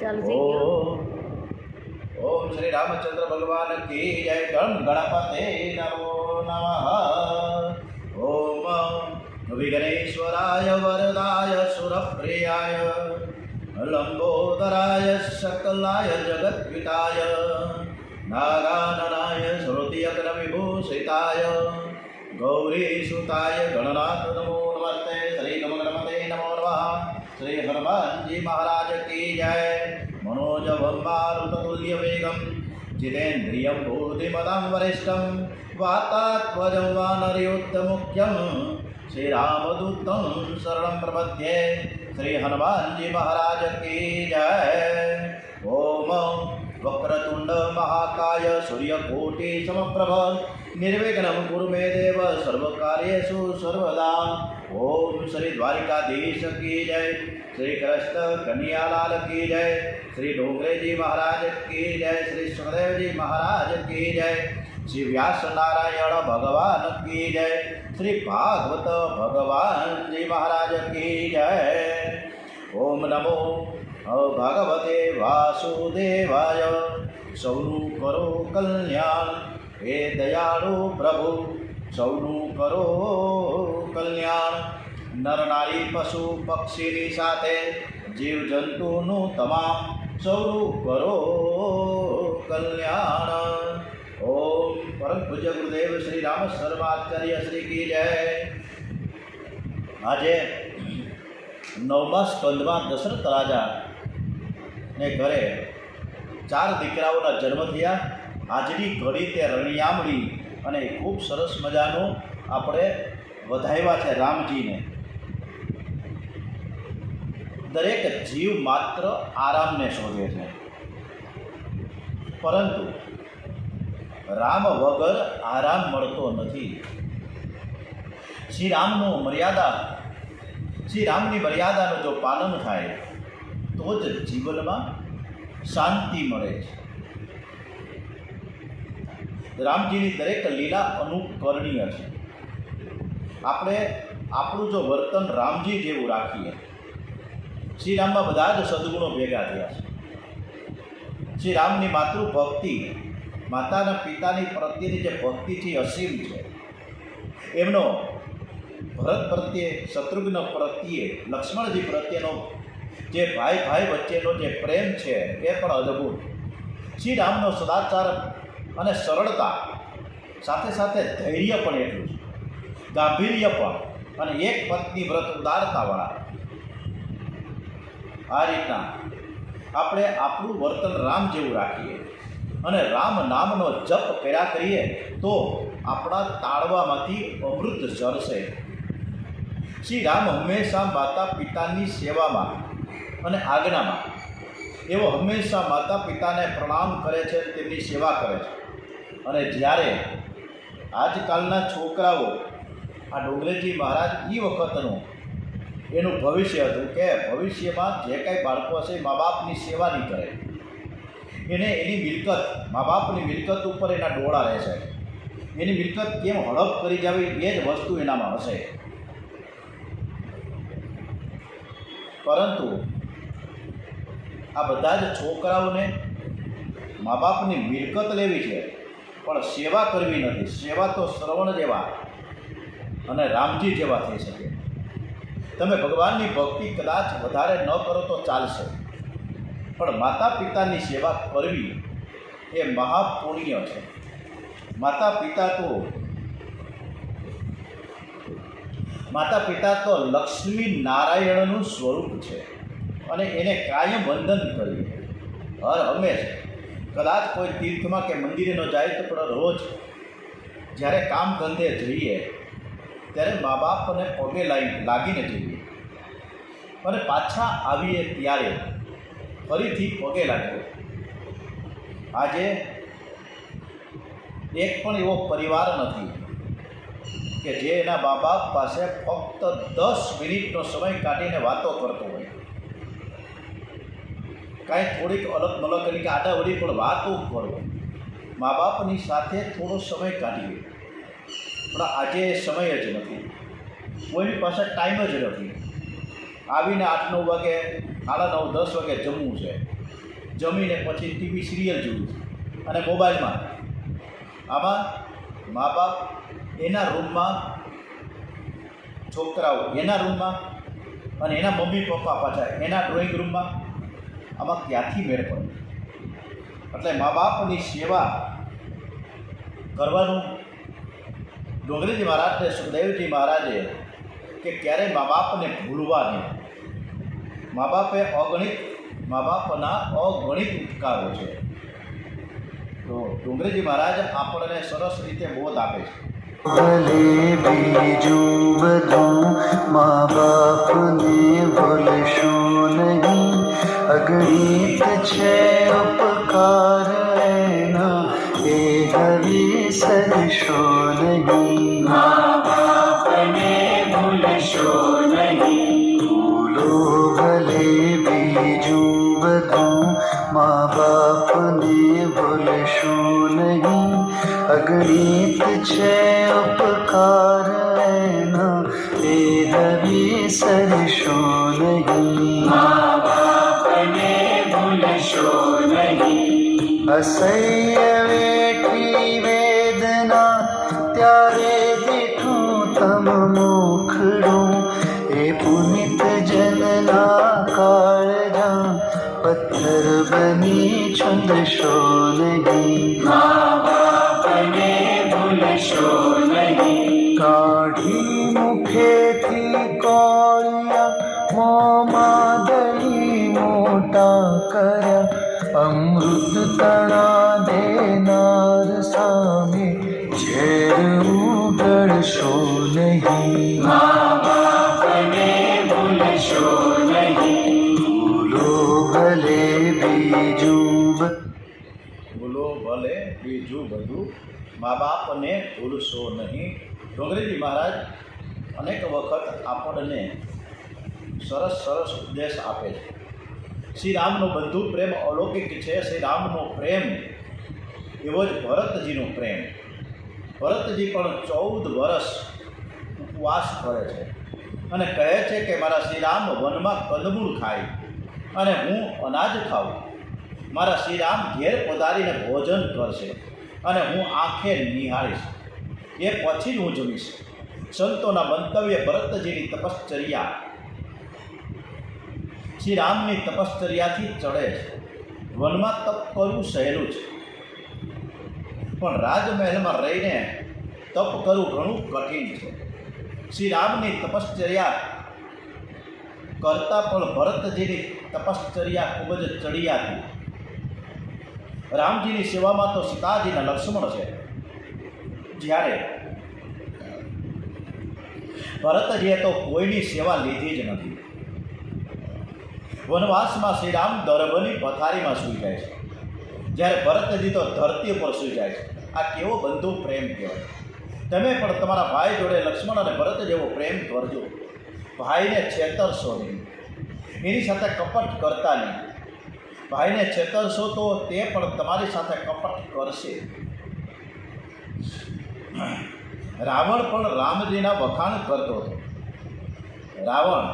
ચાલુ થઈ ગયો. ओम श्री रामचंद्र भगवान की जय. गण गणपते नमो नमः. ओम विघ्नेश्वराय वरदाय सुरप्रियाय लंबोदराय सकलाय जगद्विताय नागाननाय श्रुतियग्नविभूषिताय गौरीसुताय गणनाथ नमो नमस्ते. श्री नमो गणपते नमो नमः. श्री हनुमान जी महाराज की जय. मनोजवं मारुततुल्य वेगं जितेन्द्रियं बुद्धिमतां वरिष्ठं वातात्मजं वानरयोद्धमुख्यं श्रीरामदूतं शरणं प्रपद्ये. श्री हनुमान जी महाराज की जय. ओम वक्रतुंड महाकाय सूर्यकोटि समप्रभ निर्विघ्नं कुरु मे देव सर्वकार्येषु सर्वदा. ओम श्री द्वारिकाधीश की जय. श्री कृष्ण कन्हैयालाल की जय. श्री डोंगरे जी महाराज की जय. श्री सुखदेव जी महाराज की जय. श्री व्यास नारायण भगवान की जय. श्री भागवत भगवान जी महाराज की जय. ओम नमो भगवते वासुदेवाय. सौनु करो कल्याण हे दयाळु प्रभु સૌનું કરો કલ્યાણ. નર નારી પશુ પક્ષીની સાથે જીવજંતુનું તમામ સૌનું કરો કલ્યાણ. ઓમ પરમ પૂજ્ય ગુરુદેવ શ્રી રામ શર્માચાર્ય શ્રી કી જય. આજે 9મા સ્કંદમાં દશરથ રાજાને ઘરે 4 દીકરાઓના જન્મ થયા. આજની ઘડી તે રણિયામણી અને ખૂબ સરસ મજાનું આપણે વધાવ્યા છે રામજીને. દરેક જીવ માત્ર આરામને શોધે છે, પરંતુ રામ વગર આરામ મળતો નથી. શ્રી રામની મર્યાદાનું જો પાલન થાય તો જ જીવનમાં શાંતિ મળે છે. રામજીની દરેક લીલા અનુકરણીય છે. આપણે આપણું જો વર્તન રામજી જેવું રાખીએ. શ્રી રામમાં બધા જ સદગુણો ભેગા થયા છે. શ્રી રામની માતૃભક્તિ, માતાના પિતાની પ્રત્યેની જે ભક્તિ છે અસીમ છે. એમનો ભરત પ્રત્યે, શત્રુઘ્ન પ્રત્યે, લક્ષ્મણજી પ્રત્યેનો જે ભાઈ ભાઈ વચ્ચેનો જે પ્રેમ છે એ પણ અદ્ભુત. શ્રી રામનો સદાચાર અને સરળતા સાથે સાથે ધૈર્ય પણ એટલું છે, ગાંભીર્ય પણ, અને એક પત્ની વ્રત ઉદારતાવાળા. આ રીતના આપણે આપણું વર્તન રામ જેવું રાખીએ અને રામ નામનો જપ કર્યા કરીએ તો આપણા તાળવામાંથી અમૃત ઝરશે. શ્રી રામ હંમેશા માતા પિતાની સેવામાં અને આજ્ઞામાં, એવો હંમેશા માતા પિતાને પ્રણામ કરે છે, તેમની સેવા કરે છે. અને જ્યારે આજકાલના છોકરાઓ, આ ડોંગરેજી મહારાજ એ વખતનું એનું ભવિષ્ય હતું કે ભવિષ્યમાં જે કાંઈ બાળકો હશે મા બાપની સેવા નહીં કરે, એને એની મિલકત, મા બાપની મિલકત ઉપર એના ડોળા રહેશે. એની મિલકત કેમ હડપ કરી જાવી એ જ વસ્તુ એનામાં હશે. પરંતુ આ બધા જ છોકરાઓને મા બાપની મિલકત લેવી છે પણ સેવા કરવી નથી. સેવા તો શ્રવણ જેવા અને રામજી જેવા થઈ શકે. તમે ભગવાનની ભક્તિ કદાચ વધારે ન કરો તો ચાલશે, પણ માતા પિતાની સેવા કરવી એ મહાપુણ્ય છે. માતા પિતા તો લક્ષ્મી નારાયણનું સ્વરૂપ છે અને એને કાયમ વંદન કરીએ હર હંમેશ. કદાચ કોઈ તીર્થમાં કે મંદિરે ન જાય તો પણ રોજ જ્યારે કામ ધંધે જઈએ ત્યારે મા બાપને પગે લાગીને જઈએ અને પાછા આવીએ ત્યારે ફરીથી પગે લાગીએ. આજે એક પણ એવો પરિવાર નથી કે જે એના મા બાપ પાસે ફક્ત 10 મિનિટનો સમય કાઢીને વાતો કરતો હોય. કાંઈ થોડીક અલગ મલકની કે આડાવડી પણ વાતો કરો, મા બાપની સાથે થોડો સમય કાઢીએ. પણ આજે સમય જ નથી, કોઈની પાસે ટાઈમ જ નથી. આવીને 8-9 વાગે 9:30 વાગે જમવું છે, જમીને પછી ટીવી સિરિયલ જોવું છે અને મોબાઈલમાં. આમાં મા બાપ એના રૂમમાં, છોકરાઓ એના રૂમમાં અને એના મમ્મી પપ્પા પાછા એના ડ્રોઈંગ રૂમમાં. આમાં ક્યાંથી મેળ પડે? એટલે મા બાપની સેવા કરવાનું ડોંગરીજી મહારાજને સુખદેવજી મહારાજે કે ક્યારેય મા બાપને ભૂલવા નહીં. મા બાપના અગણિત ઉપકારો છે. તો ડોંગરીજી મહારાજ આપણને સરસ રીતે બોધ આપે છે. ભલે બીજું બધું મા બાપને ભૂલશો નહીં, અગણિત છે ઉપકાર એના, એ હવે સરશો નહીં. મા બાપને ભૂલશો નહીં, ભૂલો ભલે બીજું બધું મા બાપને ભૂલશો નહીં, અગણિત છે ઉપકાર એના, એ હવે સરશો નહીં. મા બાપને ભૂલશો નહીં. અસહ્ય વેઠી વેદના ત્યારે દીઠું તમ મુખડું, એ પુનિત જનના કાળજા પથ્થર બની છંદશો નહીં. કાઢી મુખેથી કોળિયા, મોંમાં દહીં મોટા કર્યા, અમૃત તણા દેનાર સામે ઝેર ઉગડશો નહીં. ભૂલો ભલે બીજું બધું મા બાપને ભૂલશો નહીં. ડોંગરીજી મહારાજ અનેક વખત આપણને સરસ સરસ ઉપદેશ આપે છે. શ્રી રામનો બંધુ પ્રેમ અલૌકિક છે. શ્રી રામનો પ્રેમ એવો જ ભરતજીનો પ્રેમ. ભરતજી પણ 14 વર્ષ ઉપવાસ કરે છે અને કહે છે કે મારા શ્રી રામ વનમાં કંદમૂળ ખાય અને હું અનાજ ખાઉં. મારા શ્રી રામ ઘેર પધારીને ભોજન કરશે અને હું આંખે નિહાળીશ, એ પછી જ હું જમીશ. સંતોના મંતવ્ય ભરતજીની તપશ્ચર્યા શ્રી રામની તપશ્ચર્યાથી ચડે છે. વનમાં તપ કરવું સહેલું છે, પણ રાજમહેલમાં રહીને તપ કરવું ઘણું કઠિન છે. શ્રી રામની તપશ્ચર્યા કરતાં પણ ભરતજીની તપશ્ચર્યા ખૂબ જ ચડિયાતી. રામજીની સેવામાં તો સીતાજીના લક્ષ્મણ છે, જ્યારે ભરતજીએ તો કોઈની સેવા લીધી જ નથી. વનવાસમાં શ્રી રામ દર્ભની પથારીમાં સૂઈ જાય છે, જ્યારે ભરતજી તો ધરતી ઉપર સૂઈ જાય છે. આ કેવો બંધુ પ્રેમ કહેવાય. તમે પણ તમારા ભાઈ જોડે લક્ષ્મણ અને ભરત જેવો પ્રેમ કરજો. ભાઈને છેતરશો નહીં, એની સાથે કપટ કરતા નહીં. ભાઈને છેતરશો તો તે પણ તમારી સાથે કપટ કરશે. રાવણ પણ રામજીના વખાણ કરતો હતો. રાવણ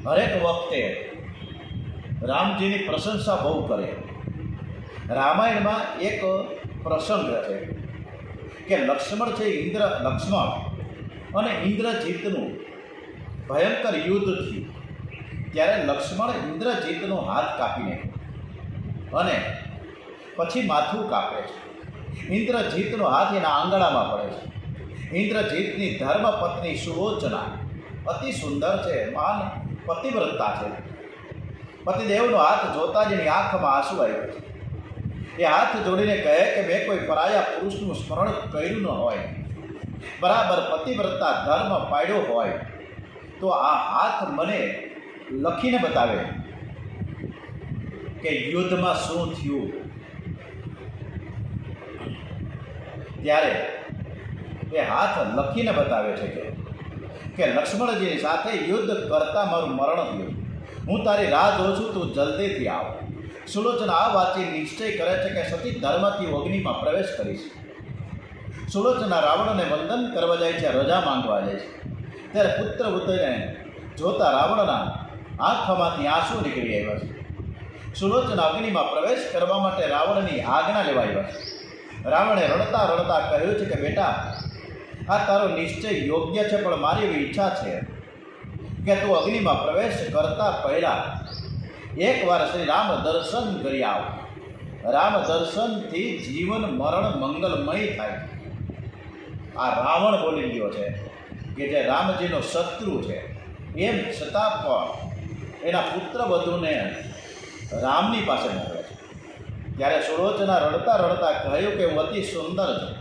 હરેક વખતે રામજીની પ્રશંસા બહુ કરે. રામાયણમાં એક પ્રસંગ છે કે લક્ષ્મણ છે લક્ષ્મણ અને ઇન્દ્રજીતનું ભયંકર યુદ્ધ થયું. ત્યારે લક્ષ્મણ ઇન્દ્રજીતનો હાથ કાપીને અને પછી માથું કાપે છે. ઇન્દ્રજીતનો હાથ એના આંગળામાં પડે છે. ઇન્દ્રજીતની ધર્મપત્ની સુલોચના અતિ સુંદર છે, મહાન પતિવ્રતા છે. પતિદેવનો હાથ જોતા જ એની આંખમાં આંસુ આવ્યા છે. એ હાથ જોડીને કહે કે મેં કોઈ પરાયા પુરુષનું સ્મરણ કર્યું ન હોય, બરાબર પતિવ્રતા ધર્મ પાડ્યો હોય તો આ હાથ મને લખીને બતાવે કે યુદ્ધમાં શું થયું. ત્યારે એ હાથ લખીને બતાવે છે કે લક્ષ્મણજીની સાથે યુદ્ધ કરતાં મારું મરણ થયું. હું તારી રાહ જોઉં છું, તું જલ્દીથી આવ. સુલોચના આ વાતથી નિશ્ચય કરે છે કે સતી ધર્મથી અગ્નિમાં પ્રવેશ કરીશ. સુલોચના રાવણને વંદન કરવા જાય છે, રજા માંગવા જાય છે. ત્યારે પુત્ર ઉદયને જોતા રાવણના આંખોમાંથી આંસુ નીકળી આવ્યા છે. સુલોચના અગ્નિમાં પ્રવેશ કરવા માટે રાવણની આજ્ઞા લેવા આવ્યા છે. રાવણે રડતા રડતા કહ્યું છે કે બેટા, આ તારો નિશ્ચય યોગ્ય છે, પણ મારી એવી ઈચ્છા છે કે તું અગ્નિમાં પ્રવેશ કરતા પહેલા એકવાર શ્રી રામ દર્શન કરી આવ. રામ દર્શનથી જીવન મરણ મંગલમય થાય. આ રાવણ બોલી ગયો છે કે જે રામજીનો શત્રુ છે, એમ છતાં પણ એના પુત્ર વધુને રામની પાસે મોકલે છે. ત્યારે સુલોચના રડતા રડતા કહ્યું કે હું અતિ સુંદર છું,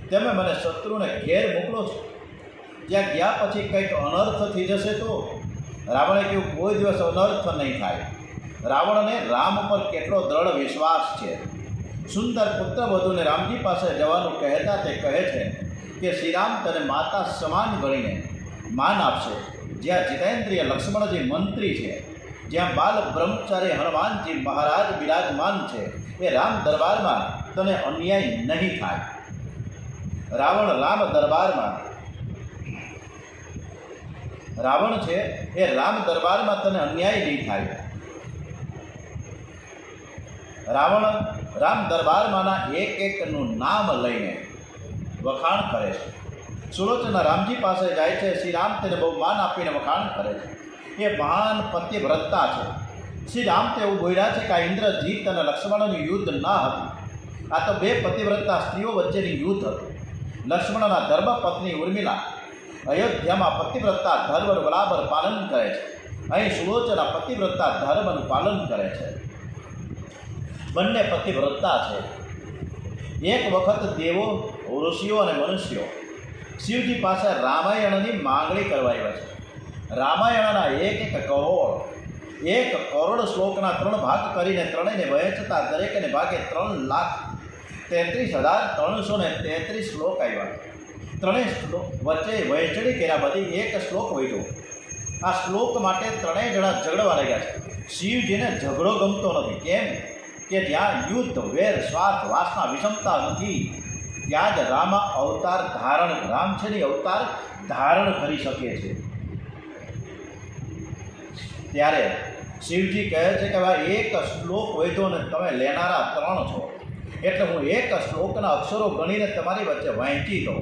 તમે મને શત્રુને ઘેર મોકલો છો, ત્યાં ગયા પછી કંઈક અનર્થ થઈ જશે તો? રાવણે કહ્યું કોઈ દિવસ અનર્થ નહીં થાય. રાવણને રામ પર કેટલો દ્રઢ વિશ્વાસ છે. સુંદર પુત્ર વધુને રામજી પાસે જવાનું કહેતા તે કહે છે કે શ્રીરામ તને માતા સમાન ગણીને માન આપશે. જ્યાં જીતેન્દ્રિય લક્ષ્મણજી મંત્રી છે, જ્યાં બાલ બ્રહ્મચારી હનુમાનજી મહારાજ બિરાજમાન છે, એ રામ દરબારમાં તને અન્યાય નહીં થાય. રાવણ છે એ રામ દરબારમાં તને અન્યાય નહીં થાય. રાવણ રામ દરબારમાંના એક એકનું નામ લઈને વખાણ કરે છે. સુલોચના રામજી પાસે જાય છે. શ્રી રામ તેને બહુ માન આપીને વખાણ કરે છે. એ મહાન પતિવ્રતા છે. શ્રી રામ તે એવું બોલ્યા છે કે આ ઇન્દ્રજીત અને લક્ષ્મણનું યુદ્ધ ના હતું, આ તો બે પતિવ્રતા સ્ત્રીઓ વચ્ચેની યુદ્ધ હતું. લક્ષ્મણના ધર્મપત્ની ઉર્મિલા અયોધ્યામાં પતિવ્રતા ધર્મનું બરાબર પાલન કરે છે. અહીં સુલોચના પતિવ્રતા ધર્મનું પાલન કરે છે. બંને પતિવ્રતા છે. એક વખત દેવો, ઋષિઓ અને મનુષ્યો શિવજી પાસે રામાયણની માંગણી કરવા આવ્યા છે. રામાયણના એક કરોડ શ્લોકના 3 ભાગ કરીને ત્રણેયને વહેંચતા દરેકને ભાગે 3,33,333 શ્લોક આવ્યા. ત્રણેય શ્લોક વચ્ચે વહેંચણી કર્યા બધી એક શ્લોક વધ્યો. આ શ્લોક માટે ત્રણેય જણા ઝઘડવા લાગ્યા છે. શિવજીને ઝઘડો ગમતો નથી. કેમ કે જ્યાં યુદ્ધ, વેર, સ્વાર્થ, વાસના, વિષમતા નથી, ત્યાં જ રામ છે ને અવતાર ધારણ કરી શકે છે. ત્યારે શિવજી કહે છે કે ભાઈ એક શ્લોક વધ્યો ને તમે લેનારા 3 છો, એટલે હું એક શ્લોકના અક્ષરો ગણીને તમારી વચ્ચે વહેંચી દઉં.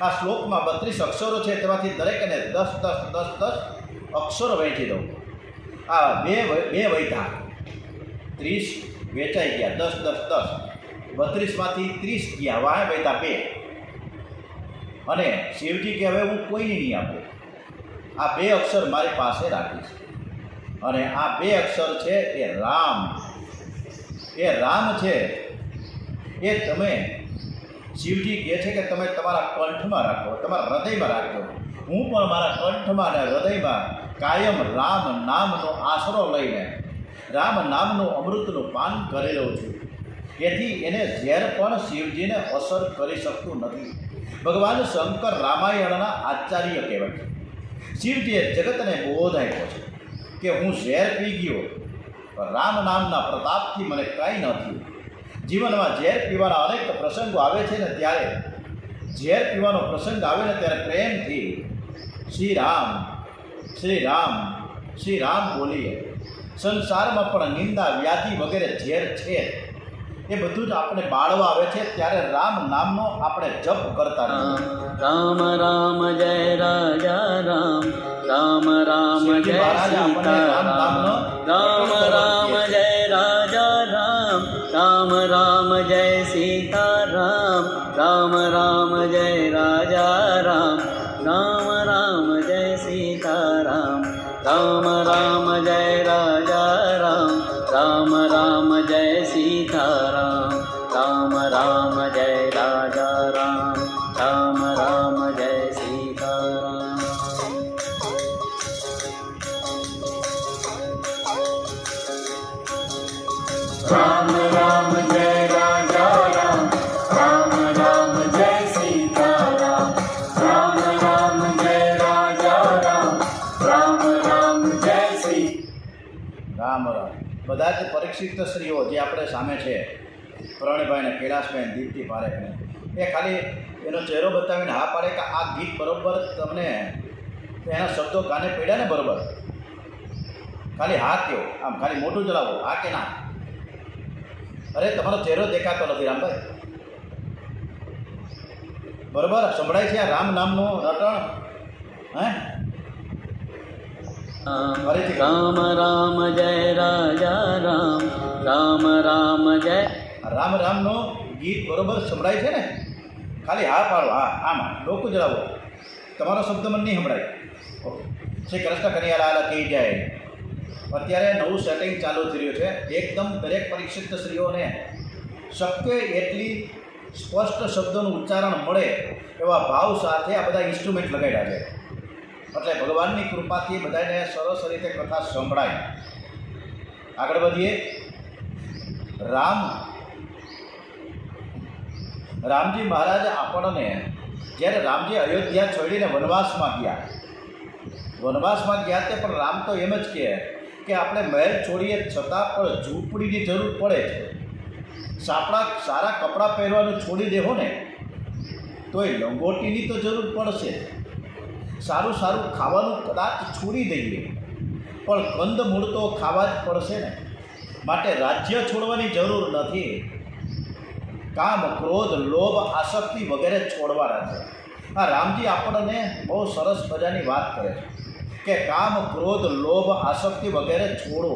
આ શ્લોકમાં 32 અક્ષરો છે, તેમાંથી દરેકને 10 અક્ષરો વહેંચી દઉં. આ બે વૈધા 30 વેચાઈ ગયા, 10 32માંથી 30 ગયા, વાહ વૈધા 2. અને શિવજી કે હવે હું કોઈને નહીં આપું, આ 2 અક્ષર મારી પાસે રાખીશ. અને આ 2 અક્ષર છે એ રામ છે. એ તમે શિવજી કહે છે કે તમે તમારા કંઠમાં રાખો, તમારા હૃદયમાં રાખો. હું પણ મારા કંઠમાં અને હૃદયમાં કાયમ રામ નામનો આશરો લઈને રામ નામનું અમૃતનું પાન કરી રહ્યો છું. એથી એને ઝેર પણ શિવજીને અસર કરી શકતું નથી. ભગવાન શંકર રામાયણના આચાર્ય કહેવાય છે. શિવજીએ જગતને બોધ આપ્યો છે કે હું ઝેર પી ગયો, પણ રામ નામના પ્રતાપથી મને કાંઈ ન થયું. જીવનમાં ઝેર પીવાના અનેક પ્રસંગો આવે છે ને ત્યારે ઝેર પીવાનો પ્રસંગ આવે ને ત્યારે પ્રેમથી શ્રી રામ બોલીએ. સંસારમાં પણ નિંદા, વ્યાધિ વગેરે ઝેર છે, એ બધું જ આપણે બાળવા આવે છે ત્યારે રામ નામનો આપણે જપ કરતા રહીએ. રામ રામ જય રાજા રામ, રામ રામ જય સીતારામ, રામ રામ જય રાજા રામ, રામ રામ જય સીતારામ, રામ રામ જય રાજા રામ, રામ રામ જય સીતારામ, રામ રામ જય રાજા રામ, રામ રામ જય સીતારામ, રામ રામ જય રાજા રામ, રામ રામ જય સીતારામ. રામ રામ જય રાજા રામ, રામ રામ જય સીતારામ, રામ રામ જય રાજા રામ, રામ રામ જય સી રામ. બધા જ પરીક્ષિત સ્ત્રીઓ જે આપણે સામે છે, પ્રણભાઈ ને કૈલાસબેન, દીપ્તિ પારેખને, એ ખાલી એનો ચહેરો બતાવીને હા પાડે કે આ ગીત બરોબર તમને તો એના શબ્દો કાને પડ્યા ને બરોબર. ખાલી હા કહો, આમ ખાલી મોઢું ચલાવો, હા કે ના. અરે તમારો ચહેરો દેખાતો નથી રામભાઈ. બરોબર સંભળાય છે આ રામ નામનું રટણ? હે ફરીથી કહો. રામ રામ જય રાજા રામ, રામ રામ જય. રામ રામનું ગીત બરોબર સંભળાય છે ને? ખાલી હા પાડો, હા આમાં ડોકું જણાવો, તમારો શબ્દ મને નહીં સંભળાય. ઓકે. શ્રી કૃષ્ણ કનૈયાલાલ કહી જાય. અત્યારે નવું સેટિંગ ચાલુ થઈ રહ્યું છે. એકદમ દરેક પરીક્ષિત સ્ત્રીઓને શક્ય એટલી સ્પષ્ટ શબ્દોનું ઉચ્ચારણ મળે એવા ભાવ સાથે આ બધા ઇન્સ્ટ્રુમેન્ટ લગાડ્યા છે. એટલે ભગવાનની કૃપાથી બધાને સરસ રીતે કથા સંભળાય. આગળ વધીએ. રામજી મહારાજ આપણને જ્યારે રામજી અયોધ્યા છોડીને વનવાસમાં ગયા તે પણ રામ તો એમ જ કહે કે આપણે મહેલ છોડીએ છતાં પણ ઝૂંપડીની જરૂર પડે છે. સારા કપડાં પહેરવાનું છોડી દેવો ને તોય લંગોટીની તો જરૂર પડશે. સારું ખાવાનું કદાચ છોડી દઈએ પણ કંદમૂળ તો ખાવા જ પડશે ને. માટે રાજ્ય છોડવાની જરૂર નથી. કામ, ક્રોધ, લોભ, આસક્તિ વગેરે છોડવાના છે. આ રામજી આપણને બહુ સરસ મજાની વાત કરે છે કે કામ, ક્રોધ, લોભ, આસક્તિ વગેરે છોડો.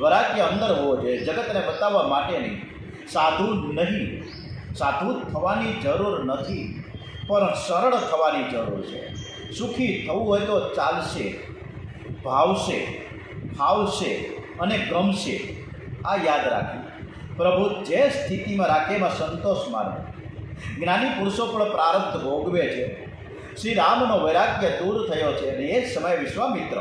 વૈરાગ્ય અંદર હોવો જોઈએ, જગતને બતાવવા માટે નહીં. સાધુ થવાની જરૂર નથી, પણ સરળ થવાની જરૂર છે. સુખી થવું હોય તો ચાલશે, ભાવશે, ફાવશે અને ગમશે. આ યાદ રાખી પ્રભુ જે સ્થિતિમાં રાખે એમાં સંતોષ માનો. જ્ઞાની પુરુષો પણ પ્રારબ્ધ ભોગવે છે. શ્રી રામનો વૈરાગ્ય દૂર થયો છે અને એ જ સમયે વિશ્વામિત્ર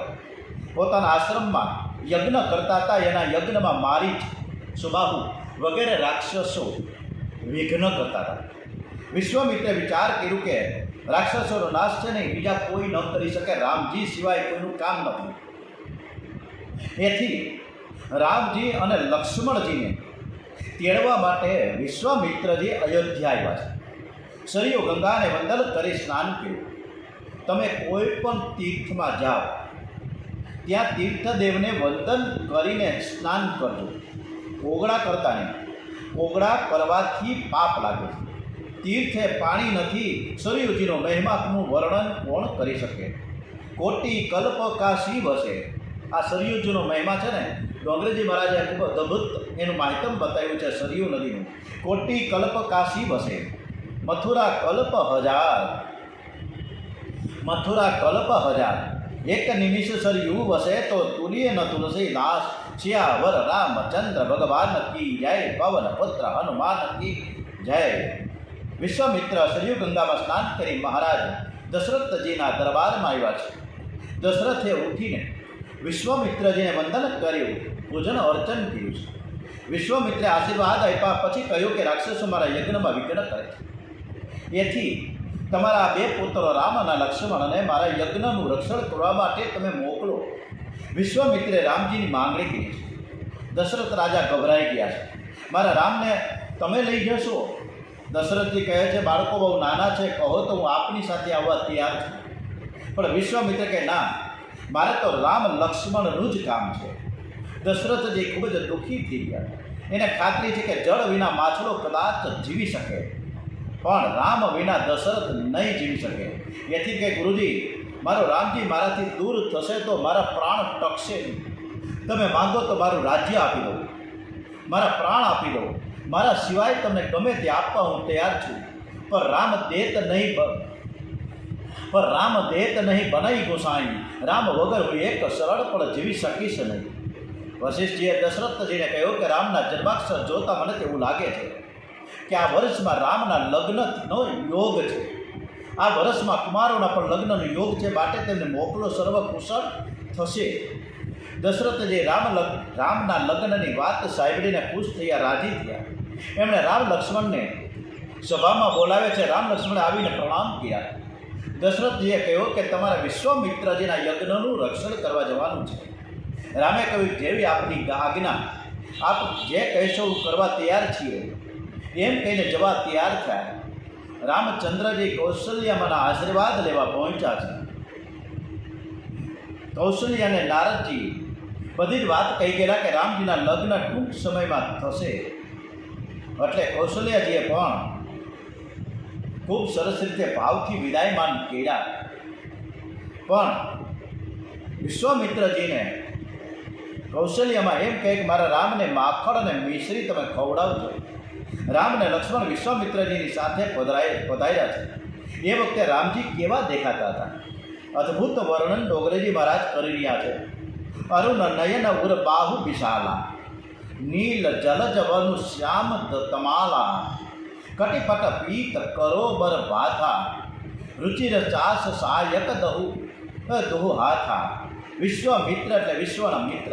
પોતાના આશ્રમમાં યજ્ઞ કરતા હતા. એના યજ્ઞમાં મારીચ, સુબાહુ વગેરે રાક્ષસો વિઘ્ન કરતા હતા. વિશ્વામિત્રે વિચાર કર્યું કે રાક્ષસોનો નાશ છે ને બીજા કોઈ ન કરી શકે, રામજી સિવાય કોઈનું કામ નથી. એથી રામજી અને લક્ષ્મણજીને તેડવા માટે વિશ્વામિત્રજી અયોધ્યા આવ્યા છે. સરયુ ગંગાને વંદન કરી સ્નાન કર્યું. તમે કોઈ પણ તીર્થમાં જાઓ ત્યાં તીર્થદેવને વંદન કરીને સ્નાન કરજો. કોગળા કરતા નહીં. કોગળા કરવાથી પાપ લાગે છે. તીર્થે પાણી નથી. સરયુજીનો મહિમાનું વર્ણન કોણ કરી શકે? કોટી કલ્પ કા શિવ હશે. આ સરયુજીનો મહિમા છે ને, તો અંગ્રેજી મહારાજે ખૂબ અદ્ભુત એનું માહિતમ બતાવ્યું છે સરયુ નદીનું. કોટી કલ્પ કા શિવ હશે. મથુરા કલ્પ હજાર. એક નિમિષ સરયુ વસે તો તુલિય ન તુલસી દાસ. શિયાવર રામચંદ્ર ભગવાન કી જય. પવન પુત્ર હનુમાન કી જય. વિશ્વામિત્ર સરયુ ગંગામાં સ્નાન કરી મહારાજ દશરથજીના દરબારમાં આવ્યા છે. દશરથે ઉઠીને વિશ્વામિત્રજીને વંદન કર્યું, પૂજન અર્ચન કર્યું છે. વિશ્વામિત્રે આશીર્વાદ આપ્યા પછી કહ્યું કે રાક્ષસો મારા યજ્ઞમાં વિઘ્ન કરે છે. એથી તમારા બે પુત્રો રામ અને લક્ષ્મણને મારા યજ્ઞનું રક્ષણ કરવા માટે તમે મોકલો. વિશ્વામિત્રે રામજીની માંગણી કરી છે. દશરથ રાજા ગભરાઈ ગયા છે. મારા રામને તમે લઈ જશો? દશરથજી કહે છે બાળકો બહુ નાના છે, કહો તો હું આપની સાથે આવવા તૈયાર છું. પણ વિશ્વામિત્ર કહે ના, મારે તો રામ લક્ષ્મણનું જ કામ છે. દશરથજી ખૂબ જ દુઃખી થઈ ગયા. એને ખાતરી છે કે જળ વિના માછલો કદાચ જીવી શકે, પણ રામ વિના દશરથ નહીં જીવી શકે. એથી કે ગુરુજી, મારો રામજી મારાથી દૂર થશે તો મારા પ્રાણ ટકશે નહીં. તમે માંગો તો મારું રાજ્ય આપી દઉં, મારા પ્રાણ આપી દઉં, મારા સિવાય તમને ગમે તે આપવા હું તૈયાર છું. પણ રામ દેત નહીં બનાવી ગોસાઈ. રામ વગર હું એક સરળ પણ જીવી શકીશ નહીં. વશિષ્ઠજીએ દશરથજીને કહ્યું કે રામના જન્માક્ષર જોતા મને તેવું લાગે છે કે આ વર્ષમાં રામના લગ્નનો યોગ છે. આ વર્ષમાં કુમારોના પણ લગ્નનો યોગ છે, માટે તેમને મોકલો, સર્વ કુશળ થશે. દશરથજી રામના લગ્નની વાત સાંભળીને ખુશ થયા, રાજી થયા. એમણે રામ લક્ષ્મણને સભામાં બોલાવે છે. રામ લક્ષ્મણે આવીને પ્રણામ કર્યા. દશરથજીએ કહ્યું કે તમારા વિશ્વામિત્રજીના યજ્ઞનું રક્ષણ કરવા જવાનું છે. રામે કહ્યું જેવી આપની આજ્ઞા, આપ જે કહેશો કરવા તૈયાર છીએ, એમ કહીને જવા તૈયાર થયા. રામચંદ્રજી કૌશલ્યમાંના આશીર્વાદ લેવા પહોંચ્યા છે. કૌશલ્ય અને નારદજી બધી જ વાત કહી ગયેલા કે રામજીના લગ્ન ટૂંક સમયમાં થશે. એટલે કૌશલ્યજીએ પણ ખૂબ સરસ રીતે ભાવથી વિદાયમાન કર્યા. પણ વિશ્વામિત્રજીને કૌશલ્યમાં એમ કહે કે મારા રામને માખણ અને મિશ્રી તમે ખવડાવજો. રામ અને લક્ષ્મણ વિશ્વામિત્રજીની સાથે પધાર્યા છે. એ વખતે રામજી કેવા દેખાતા હતા, અદ્ભુત વર્ણન ડોગરેજી મહારાજ કરી રહ્યા છે. અરુણ નયન ઉર બાહુ વિશાલા, નીલ જલજ વનુ શ્યામ તમાલા, કટિપટ પીત કરોબર ભાથા, રુચિર ચાસ સાયક દહુ હાથા. વિશ્વામિત્ર એટલે વિશ્વના મિત્ર.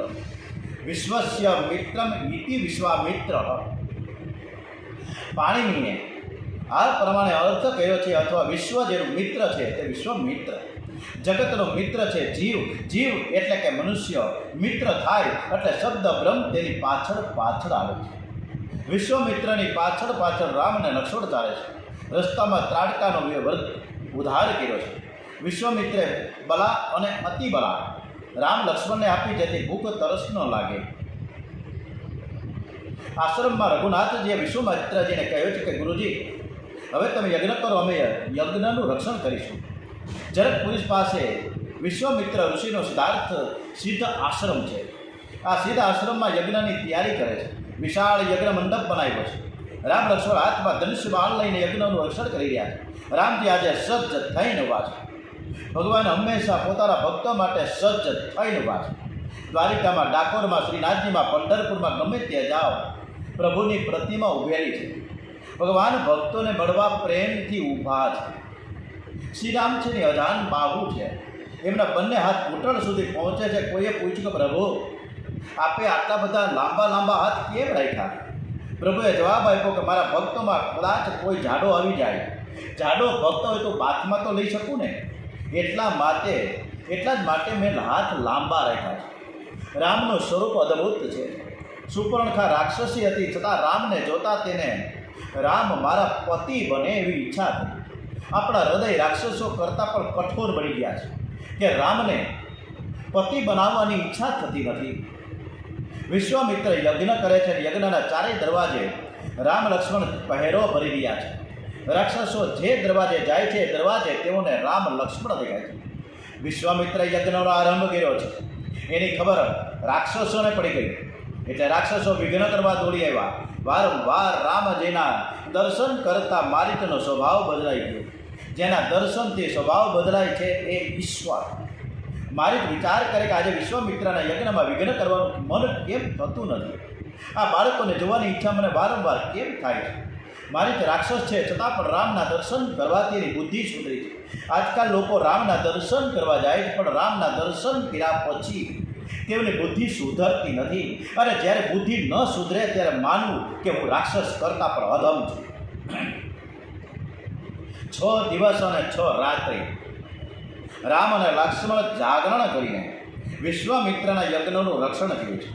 વિશ્વસ્ય મિત્રમ ઇતિ વિશ્વામિત્ર. પાણીનીએ આ પ્રમાણે અર્થ કર્યો છે, અથવા વિશ્વ જેનું મિત્ર છે તે વિશ્વમિત્ર. જગતનો મિત્ર છે જીવ. જીવ એટલે કે મનુષ્ય. મિત્ર થાય એટલે શબ્દ બ્રહ્મ તેની પાછળ પાછળ આવે છે. વિશ્વમિત્રની પાછળ પાછળ રામ અને લક્ષ્મણ ચાલે છે. રસ્તામાં ત્રાડકાનો ઉદ્ધાર કર્યો છે. વિશ્વમિત્રે બલા અને અતિ બલા રામ લક્ષ્મણને આપી, જેથી ભૂખ તરસ ન લાગે. આશ્રમમાં રઘુનાથજીએ વિશ્વામિત્રજીને કહ્યું છે કે ગુરુજી, હવે તમે યજ્ઞ કરો, અમે યજ્ઞનું રક્ષણ કરીશું. જનકપુરી પાસે વિશ્વામિત્ર ઋષિનો સિદ્ધ આશ્રમ છે. આ સિદ્ધ આશ્રમમાં યજ્ઞની તૈયારી કરે છે. વિશાળ યજ્ઞ મંડપ બનાવ્યો છે. રામ લક્ષ્મણ હાથમાં ધનુષ્ય બાણ લઈને યજ્ઞનું રક્ષણ કરી રહ્યા છે. રામજી આજે સજ્જ થઈને ઉભા છે. ભગવાન હંમેશા પોતાના ભક્તો માટે સજ્જ થઈને ઉભા છે. દ્વારિકામાં, ડાકોરમાં, શ્રીનાથજીમાં, પંઢરપુરમાં ગમે ત્યાં જાઓ, પ્રભુની પ્રતિમા ઉભેલી છે. ભગવાન ભક્તોને મળવા પ્રેમથી ઊભા છે. શ્રી રામ છે ને અજાન બાહુ છે. એમના બંને હાથ ઘૂંટણ સુધી પહોંચે છે. કોઈએ પૂછ્યું કે પ્રભુ, આપે આટલા બધા લાંબા લાંબા હાથ કેમ રાખ્યા? પ્રભુએ જવાબ આપ્યો કે મારા ભક્તોમાં કદાચ કોઈ જાડો આવી જાય, જાડો ભક્ત હોય તો બાથમાં તો લઈ શકું ને, એટલા જ માટે મેં હાથ લાંબા રાખ્યા છે. રામનું સ્વરૂપ અદ્ભુત છે. સુપર્ણખા રાક્ષસી હતી, છતાં રામને જોતા તેને રામ મારા પતિ બને એવી ઈચ્છા હતી. આપણા હૃદય રાક્ષસો કરતાં પણ કઠોર બની ગયા છે કે રામને પતિ બનાવવાની ઈચ્છા થતી નથી. વિશ્વામિત્ર યજ્ઞ કરે છે. યજ્ઞના ચારેય દરવાજે રામ લક્ષ્મણ પહેરો ભરી રહ્યા છે. રાક્ષસો જે દરવાજે જાય છે એ દરવાજે તેઓને રામ લક્ષ્મણ દેખાય છે. વિશ્વામિત્રએ યજ્ઞનો આરંભ કર્યો છે. એની ખબર રાક્ષસોને પડી ગઈ, એટલે રાક્ષસો વિઘ્ન કરવા દોડી આવ્યા. વારંવાર રામજીના દર્શન કરતા મારીચનો સ્વભાવ બદલાઈ ગયો. જેના દર્શનથી સ્વભાવ બદલાય છે એ ઈશ્વર. મારીચ વિચાર કરે કે આજે વિશ્વામિત્રના યજ્ઞમાં વિઘ્ન કરવાનું મન કેમ થતું નથી? આ બાળકોને જોવાની ઈચ્છા મને વારંવાર કેમ થાય છે? મારીચ રાક્ષસ છે, છતાં પણ રામના દર્શન કરવાથી એની બુદ્ધિ સુધરી છે. આજકાલ લોકો રામના દર્શન કરવા જાય છે, પણ રામના દર્શન કર્યા પછી તેમની બુદ્ધિ સુધરતી નથી. અને જ્યારે બુદ્ધિ ન સુધરે ત્યારે માનવું કે હું રાક્ષસ કરતાં પણ અધમ છું. 6 દિવસ અને 6 રાત્રિ રામ અને લક્ષ્મણ જાગરણ કરીને વિશ્વામિત્રના યજ્ઞનું રક્ષણ કર્યું છે.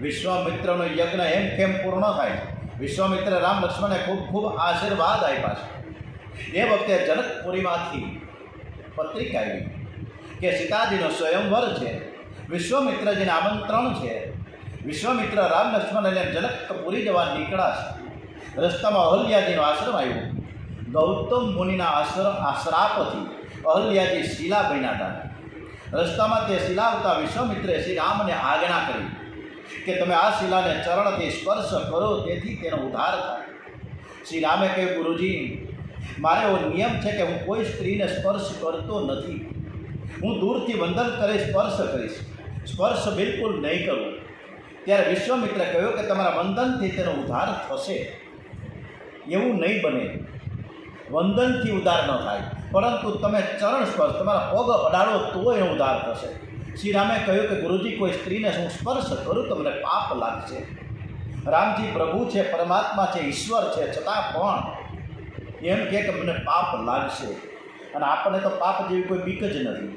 વિશ્વામિત્રનો યજ્ઞ એમ કેમ પૂર્ણ થાય? વિશ્વામિત્ર રામ લક્ષ્મણને ખૂબ ખૂબ આશીર્વાદ આપ્યા છે. એ વખતે જનકપુરીમાંથી પત્રિકા આવી કે સીતાજીનો સ્વયંવર છે, વિશ્વામિત્રજીને આમંત્રણ છે. વિશ્વામિત્ર રામ લક્ષ્મણ અને જનકપુરી જવા નીકળ્યા છે. રસ્તામાં અહલ્યાજીનો આશ્રમ આવ્યો. ગૌતમ મુનિના આશ્રાપથી અહલ્યાજી શિલા બન્યા હતા. રસ્તામાં તે શિલા આવતા વિશ્વામિત્રે શ્રી રામને આજ્ઞા કરી કે તમે આ શિલાને ચરણથી સ્પર્શ કરો, તેથી તેનો ઉદ્ધાર થાય. શ્રી રામે કહ્યું, ગુરુજી, મારે એવો નિયમ છે કે હું કોઈ સ્ત્રીને સ્પર્શ કરતો નથી. હું દૂરથી વંદન કરી સ્પર્શ કરીશ, સ્પર્શ બિલકુલ નહીં કરું. ત્યારે વિશ્વામિત્રે કહ્યું કે તમારા વંદનથી તેનો ઉદ્ધાર થશે. એવું નહીં બને, વંદનથી ઉદ્ધાર ન થાય, પરંતુ તમે ચરણ સ્પર્શ, તમારા પગ અડાડો તો એનો ઉદ્ધાર થશે. શ્રી રામે કહ્યું કે ગુરુજી, કોઈ સ્ત્રીને હું સ્પર્શ કરું તો મને પાપ લાગશે. રામજી પ્રભુ છે, પરમાત્મા છે, ઈશ્વર છે, છતાં પણ એમ કહે કે મને પાપ લાગશે. અને આપણને તો પાપ જેવી કોઈ બીક જ નથી.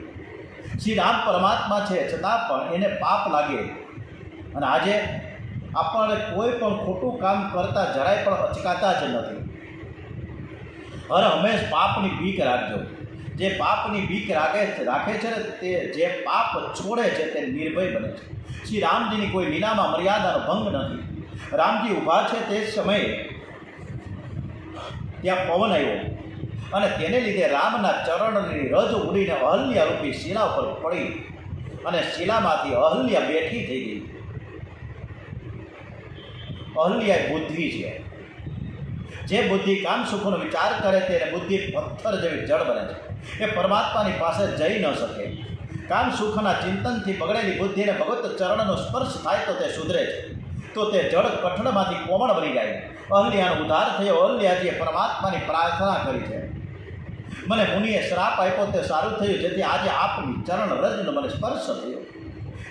શ્રી રામ પરમાત્મા છે, છતાં પણ એને પાપ લાગે. અને આજે આપણને કોઈ પણ ખોટું કામ કરતાં જરાય પણ અચકાતા જ નથી. હર હંમેશ પાપની બીક રાખજો. જે પાપની બીક રાખે છે ને તે જે પાપ છોડે છે તે નિર્ભય બને છે. શ્રી રામજીની કોઈ લીલામાં મર્યાદાનો ભંગ નથી. રામજી ઊભા છે તે સમયે ત્યાં પવન આવ્યો અને તેને લીધે રામના ચરણની રજ ઉડીને અહલ્યા રૂપી શિલા ઉપર પડી અને શિલામાંથી અહલ્યા બેઠી થઈ ગઈ. અહલ્યા બુદ્ધિ છે. જે બુદ્ધિ કામ સુખનો વિચાર કરે તેને બુદ્ધિ પથ્થર જેવી જળ બને છે. એ પરમાત્માની પાસે જઈ ન શકે. કામ સુખના ચિંતનથી બગડેલી બુદ્ધિને ભગવત ચરણનો સ્પર્શ થાય તો તે સુધરે છે, તો તે જળ કઠણમાંથી કોમળ બની જાય. અહલ્યાનો ઉદ્ધાર થયો. અહલ્યાજીએ પરમાત્માની પ્રાર્થના કરી છે, મને મુનિએ શ્રાપ આપ્યો તે સારું થયું, જેથી આજે આપની ચરણ રજનો મને સ્પર્શ થયો.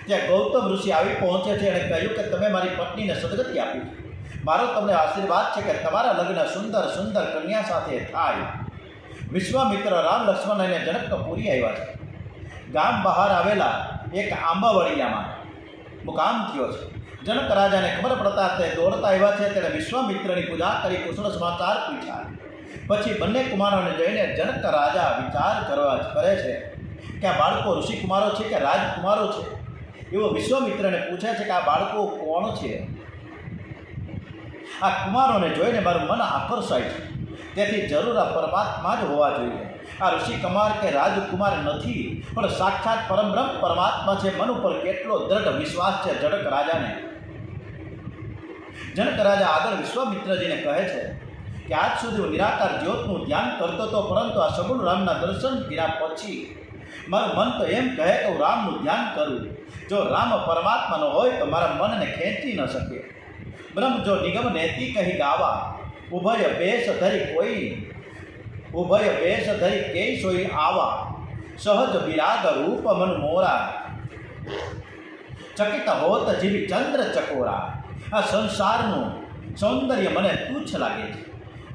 ત્યાં ગૌતમ ઋષિ આવી પહોંચે છે અને કહ્યું કે તમે મારી પત્નીને સદગતિ આપી છે. મારો તમને આશીર્વાદ છે કે તમારા લગ્ન સુંદર સુંદર કન્યા સાથે થાય. વિશ્વામિત્ર રામ લક્ષ્મણ અને જનકપુરી આવ્યા છે. ગામ બહાર આવેલા એક આંબાવળિયામાં મુકામ થયો છે. જનક રાજાને ખબર પડતા તે દોડતા આવ્યા છે. તેણે વિશ્વામિત્રની પૂજા કરી કુશળ સમાચાર પૂછ્યા. પછી બંને કુમારોને જઈને જનક રાજા વિચાર કરે છે કે આ બાળકો ઋષિકુમારો છે કે રાજકુમારો છે. એવો વિશ્વામિત્રને પૂછે છે કે આ બાળકો કોણ છે? આ કુમારોને જોઈને મારું મન આકર્ષાય છે, તેથી જરૂર આ પરમાત્મા જ હોવા જોઈએ. આ ઋષિકુમાર કે રાજકુમાર નથી, પણ સાક્ષાત પરમબ્રહ્મ પરમાત્મા છે. મન ઉપર કેટલો દ્રઢ વિશ્વાસ છે જનક રાજાને. જનક રાજા આગળ વિશ્વામિત્રજીને કહે છે કે આજ સુધી હું નિરાકાર જ્યોતનું ધ્યાન કરતો હતો, પરંતુ આ સગુણ રામના દર્શન કર્યા પછી મારું મન તો એમ કહે કે હું રામનું ધ્યાન કરું. જો રામ પરમાત્માનો હોય તો મારા મનને ખેંચી ન શકે. બ્રહ્મ જો નિગમ નેતિ કહી ગાવા, ઉભય બેસ ધરી કેય સોઈ આવા, સહજ વિરાગ રૂપ મન મોરા, ચકિત હોત જીવી ચંદ્ર ચકોરા. આ સંસારનું સૌંદર્ય મને તુચ્છ લાગે છે.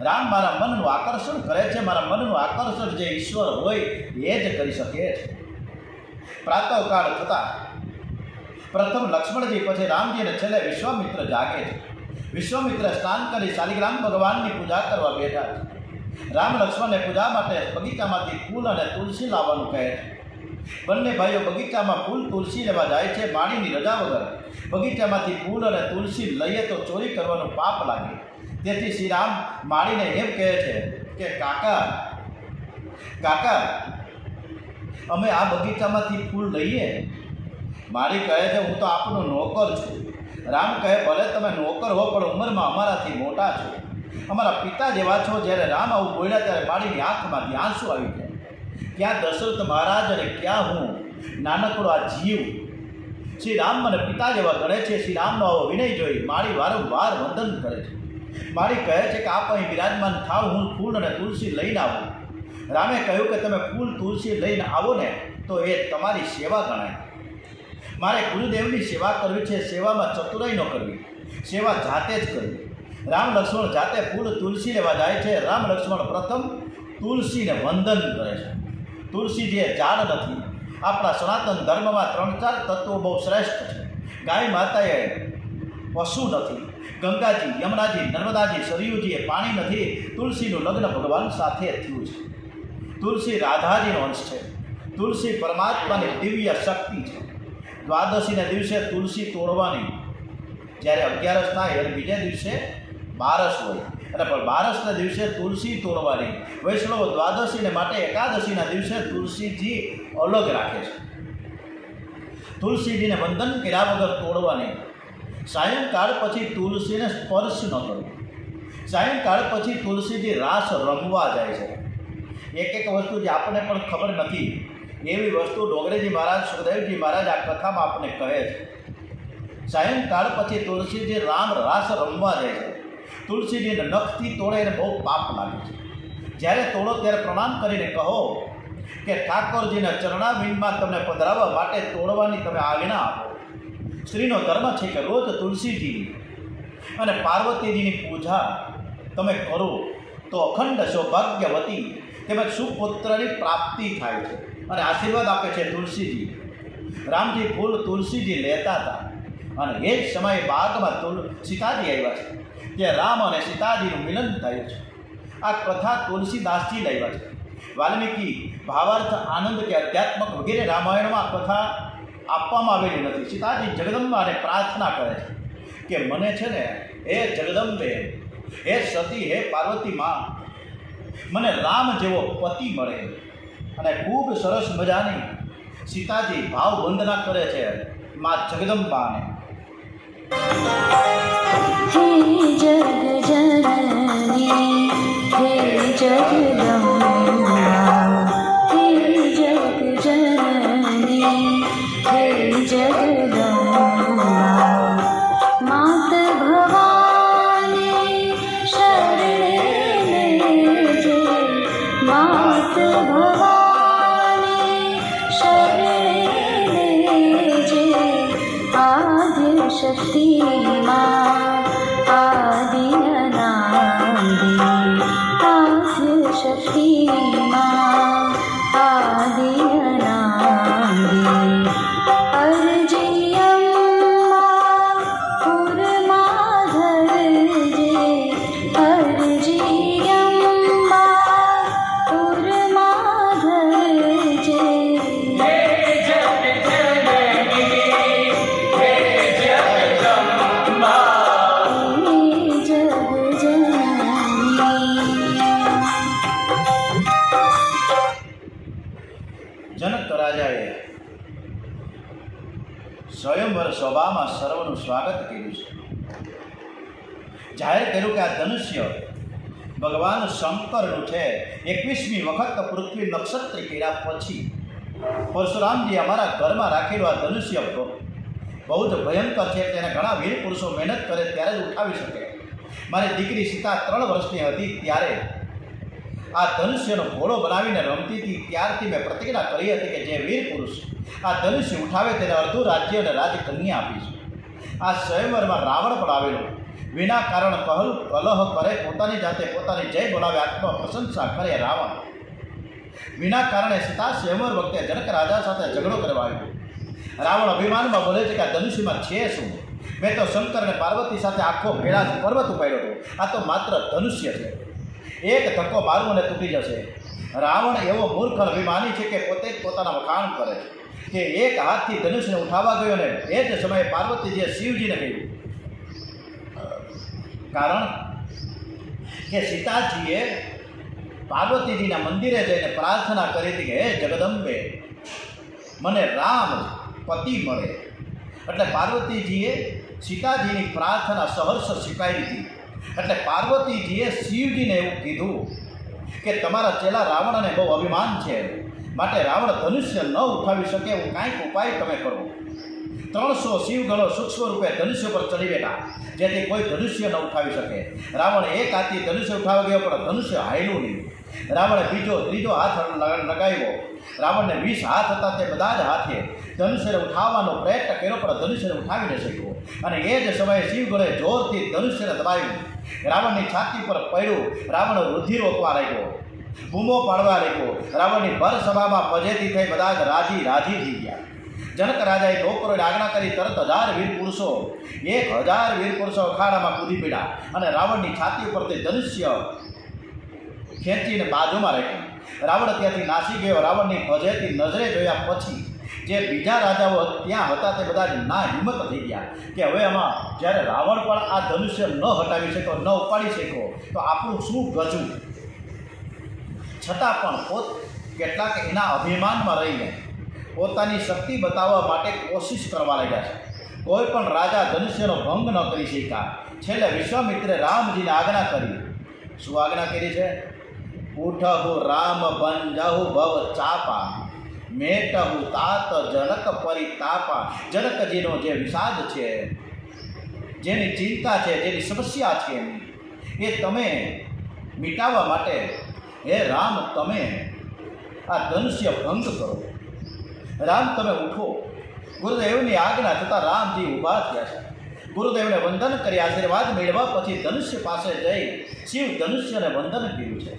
રામ મારા મનનું આકર્ષણ કરે છે. મારા મનનું આકર્ષણ જે ઈશ્વર હોય એ જ કરી શકે છે. પ્રાતઃકાળ થતાં પ્રથમ લક્ષ્મણજી, પછી રામજી અને છેલ્લે વિશ્વામિત્ર જાગે છે. વિશ્વામિત્ર સ્નાન કરી શાલિગ્રામ ભગવાનની પૂજા કરવા બેઠા છે. રામ લક્ષ્મણને પૂજા માટે બગીચામાંથી ફૂલ અને તુલસી લાવવાનું કહે છે. બંને ભાઈઓ બગીચામાં ફૂલ તુલસી લેવા જાય છે. માળીની રજા વગર બગીચામાંથી ફૂલ અને તુલસી લઈએ તો ચોરી કરવાનું પાપ લાગે. તેથી શ્રી રામ માળીને એમ કહે છે કે કાકા અમે આ બગીચામાંથી ફૂલ લઈએ. માળી કહે છે હું તો આપનો નોકર છું. રામ કહે ભલે તમે નોકર હો, પણ ઉંમરમાં અમારાથી મોટા છો, અમારા પિતા જેવા છો. જ્યારે રામ આવું બોલ્યા ત્યારે માળીની આંખમાંથી આંસુ આવી ગયા. ક્યાં દશરથ મહારાજ અને ક્યાં હું નાનકડો આ જીવ. શ્રી રામ મને પિતા જેવા ગણે છે. શ્રી રામનો આવો વિનય જોઈ માળી વારંવાર વંદન કરે છે. માળી કહે છે કે આપ અહીં બિરાજમાન થાવ, હું ફૂલ અને તુલસી લઈને આવું. રામે કહ્યું કે તમે ફૂલ તુલસી લઈને આવો ને તો એ તમારી સેવા ગણાય. મારે ગુરુદેવની સેવા કરવી છે. સેવામાં ચતુરાઈ ન કરવી, સેવા જાતે જ કરવી. રામ લક્ષ્મણ જાતે ફૂલ તુલસી લેવા જાય છે. રામ લક્ષ્મણ પ્રથમ તુલસીને વંદન કરે છે. તુલસી જે ઝાડ નથી. આપણા સનાતન ધર્મમાં 3-4 તત્વો બહુ શ્રેષ્ઠ છે. ગાય માતાએ પશુ નથી. ગંગાજી, યમુનાજી, નર્મદાજી, સરયુજી એ પાણી નથી. તુલસીનું લગ્ન ભગવાન સાથે થયું છે. તુલસી રાધાજીનો અંશ છે. તુલસી પરમાત્માની દિવ્ય શક્તિ છે. દ્વાદશીના દિવસે તુલસી તોડવાની. જ્યારે 11 થાય અને બીજા દિવસે બારસ હોય, અને પણ બારસના દિવસે તુલસી તોડવાની. વૈષ્ણવ દ્વાદશીને માટે એકાદશીના દિવસે તુલસીજી અલગ રાખે છે. તુલસીજીને વંદન કર્યા વગર તોડવાની. સાયંકાળ પછી તુલસીને સ્પર્શ ન કરવો. સાયંકાળ પછી તુલસીજી રાસ રમવા જાય છે. એક વસ્તુ જે આપણને પણ ખબર નથી એવી વસ્તુ ડોંગરેજી મહારાજ, સુખદેવજી મહારાજ આ કથામાં આપણને કહે છે. સાયંકાળ પછી તુલસીજી રાસ રમવા જાય છે. તુલસીજીને નખથી તોડે એને બહુ પાપ લાગે છે. જ્યારે તોડો ત્યારે પ્રણામ કરીને કહો કે ઠાકોરજીના ચરણાબિંદમાં તમને પધરાવવા માટે તોડવાની તમે આજ્ઞા આપો. સ્ત્રીનો ધર્મ છે કે રોજ તુલસીજીની અને પાર્વતીજીની પૂજા તમે કરો તો અખંડ સૌભાગ્યવતી તેમજ સુપુત્રની પ્રાપ્તિ થાય છે અને આશીર્વાદ આપે છે તુલસીજી. રામજી ફૂલ તુલસીજી લેતા હતા અને એ જ સમયે બાગમાં સીતાજી આવ્યા છે. ત્યાં રામ અને સીતાજીનું મિલન થયું છે. આ કથા તુલસીદાસજી લાવ્યા છે. વાલ્મીકી ભાવાર્થ આનંદ કે અધ્યાત્મક વગેરે રામાયણમાં કથા આપવામાં આવેલી નથી. સીતાજી જગદંબાને પ્રાર્થના કરે છે કે મને છે ને હે જગદંબે, હે સતી, હે પાર્વતી માં, મને રામ જેવો પતિ મળે. અને ખૂબ સરસ મજાની સીતાજી ભાવ વંદના કરે છે મા જગદંબાને. हे जग जननी हे जगदम्बा हे जग जननी हे जगदम्बा मात भवानी शरणे लेजे मात भवानी शरणे लेजे आद्य शक्ति मां आदि अनादि आद्य शक्ति मां आदि अनादि अर्जी अम्मा पुरमा धरजे अर्जी अम्मा पुरमा धरजे જનક રાજાએ સ્વયંવર સભામાં સર્વનું સ્વાગત કર્યું છે. જાહેર કર્યું કે આ ધનુષ્ય ભગવાન શંકરનું છે. 21મી વખત પૃથ્વી નક્ષત્ર કર્યા પછી પરશુરામજી અમારા ઘરમાં રાખેલું આ ધનુષ્ય બહુ જ ભયંકર છે. તેને ઘણા વીર પુરુષો મહેનત કરે ત્યારે જ ઉઠાવી શકે. મારી દીકરી સીતા 3 વર્ષની હતી ત્યારે આ ધનુષ્યનો ઘોડો બનાવીને રમતી હતી. ત્યારથી મેં પ્રતિજ્ઞા કરી હતી કે જે વીર પુરુષ આ ધનુષ્ય ઉઠાવે તેને અડધું રાજ્ય અને રાજકન્યા આપીશું. આ સ્વયંવરમાં રાવણ પણ આવેલો. વિના કારણ કલહ કરે, પોતાની જાતે પોતાની જય બોલાવે, આત્મ પ્રશંસા કરે રાવણ. વિના કારણે સીતા સ્વયંવર વખતે જનક રાજા સાથે ઝઘડો કરવા આવ્યો. રાવણ અભિમાનમાં બોલે છે કે આ ધનુષ્યમાં છે શું? મેં તો શંકર અને પાર્વતી સાથે આખો કૈલાસ પર્વત ઉપાડ્યો હતો. આ તો માત્ર ધનુષ્ય છે. એક ધક્કો મારું અને તૂટી જશે. રાવણ એવો મૂર્ખ અભિમાની છે કે પોતે જ પોતાના વખાણ કરે છે કે એક હાથથી ધનુષ્યને ઉઠાવવા ગયો અને એ જ સમયે પાર્વતીજીએ શિવજીને કહ્યું. કારણ કે સીતાજીએ પાર્વતીજીના મંદિરે જઈને પ્રાર્થના કરી હતી કે હે જગદંબે, મને રામ પતિ મળે. એટલે પાર્વતીજીએ સીતાજીની પ્રાર્થના સહર્ષ સ્વીકારી હતી. એટલે પાર્વતીજીએ શિવજીને એવું કીધું કે તમારા ચેલા રાવણને બહુ અભિમાન છે, માટે રાવણ ધનુષ્ય ન ઉઠાવી શકે એવું કાંઈક ઉપાય તમે કરો. 300 શિવગણો સૂક્ષ્મ રૂપે ધનુષ્ય પર ચડી બેઠા, જેથી કોઈ ધનુષ્ય ન ઉઠાવી શકે. રાવણ એક હાથથી ધનુષ્ય ઉઠાવી ગયો, પણ ધનુષ્ય હાલ્યું નહીં. રાવણે બીજો ત્રીજો હાથ લગાવ્યો. રાવણને 20 હાથ હતા, તે બધા જ હાથે ધનુષ્યને ઉઠાવવાનો પ્રયત્ન કર્યો, પણ ધનુષ્યને ઉઠાવી ન શક્યો. અને એ જ સમયે શિવગણે જોરથી ધનુષ્યને દબાવ્યું. રાવણની છાતી પર પડ્યું. રાવણ રુધિર રોકવા લાગ્યો, બૂમો પાડવા લાગ્યો. રાવણની ભર સભામાં પજેતી થઈ બધા જ રાજી થઈ ગયા. જનક રાજાએ નોકરોને આજ્ઞા કરી તરત 1000 વીર પુરુષો 1000 વીર પુરુષો અખાડામાં કૂદી પડ્યા અને રાવણની છાતી ઉપરથી ધનુષ્ય ખેંચીને બાજુમાં રાખ્યું. રાવણ ત્યાંથી નાસી ગયો. રાવણની પજેતી નજરે જોયા પછી જે બીજા રાજાઓ ત્યાં હતા તે બધા જ ના હિંમત થઈ ગયા કે હવે આમાં જ્યારે રાવણ પણ આ ધનુષ્ય ન હટાવી શક્યો, ન ઉપાડી શક્યો, તો આપણું શું ગજું. છતાં પણ કેટલાક એના અભિમાનમાં રહીને પોતાની શક્તિ બતાવવા માટે કોશિશ કરવા લાગ્યા છે. કોઈ પણ રાજા ધનુષ્યનો ભંગ ન કરી શક્યા. છેલ્લે વિશ્વામિત્રે રામજીને આજ્ઞા કરી. શું આજ્ઞા કરી છે? ઉઠહુ રામ બંજહુ ભવ ચાપા મેટહુ તાત જનક પરિતાપા. જનકજીનો જે વિષાદ છે, જેની ચિંતા છે, જેની સમસ્યા છે, એ તમે મિટાવવા માટે હે રામ તમે આ ધનુષ્ય ભંગ કરો. રામ તમે ઉઠો. ગુરુદેવની આજ્ઞા થતાં રામજી ઊભા થયા છે. ગુરુદેવને વંદન કરી આશીર્વાદ મેળવ્યા પછી ધનુષ્ય પાસે જઈ શિવ ધનુષ્યને વંદન કર્યું છે.